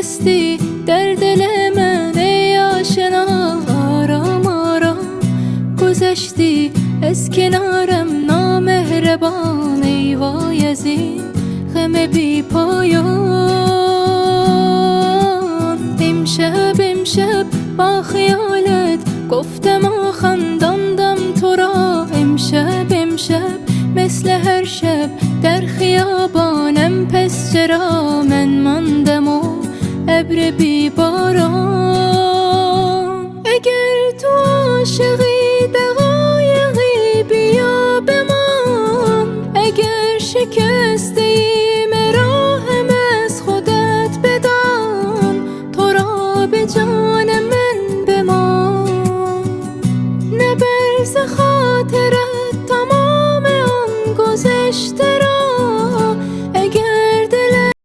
نشستی در دل من ای آشنا، آرام آرام گذشتی از کنارم نامهربان، ای وای از این غم بی پایان. امشب با خیالت گفتم و خنداندم تو را، امشب مثل هر شب در خیابانم، پس چرا من ماندم و ابر بی بار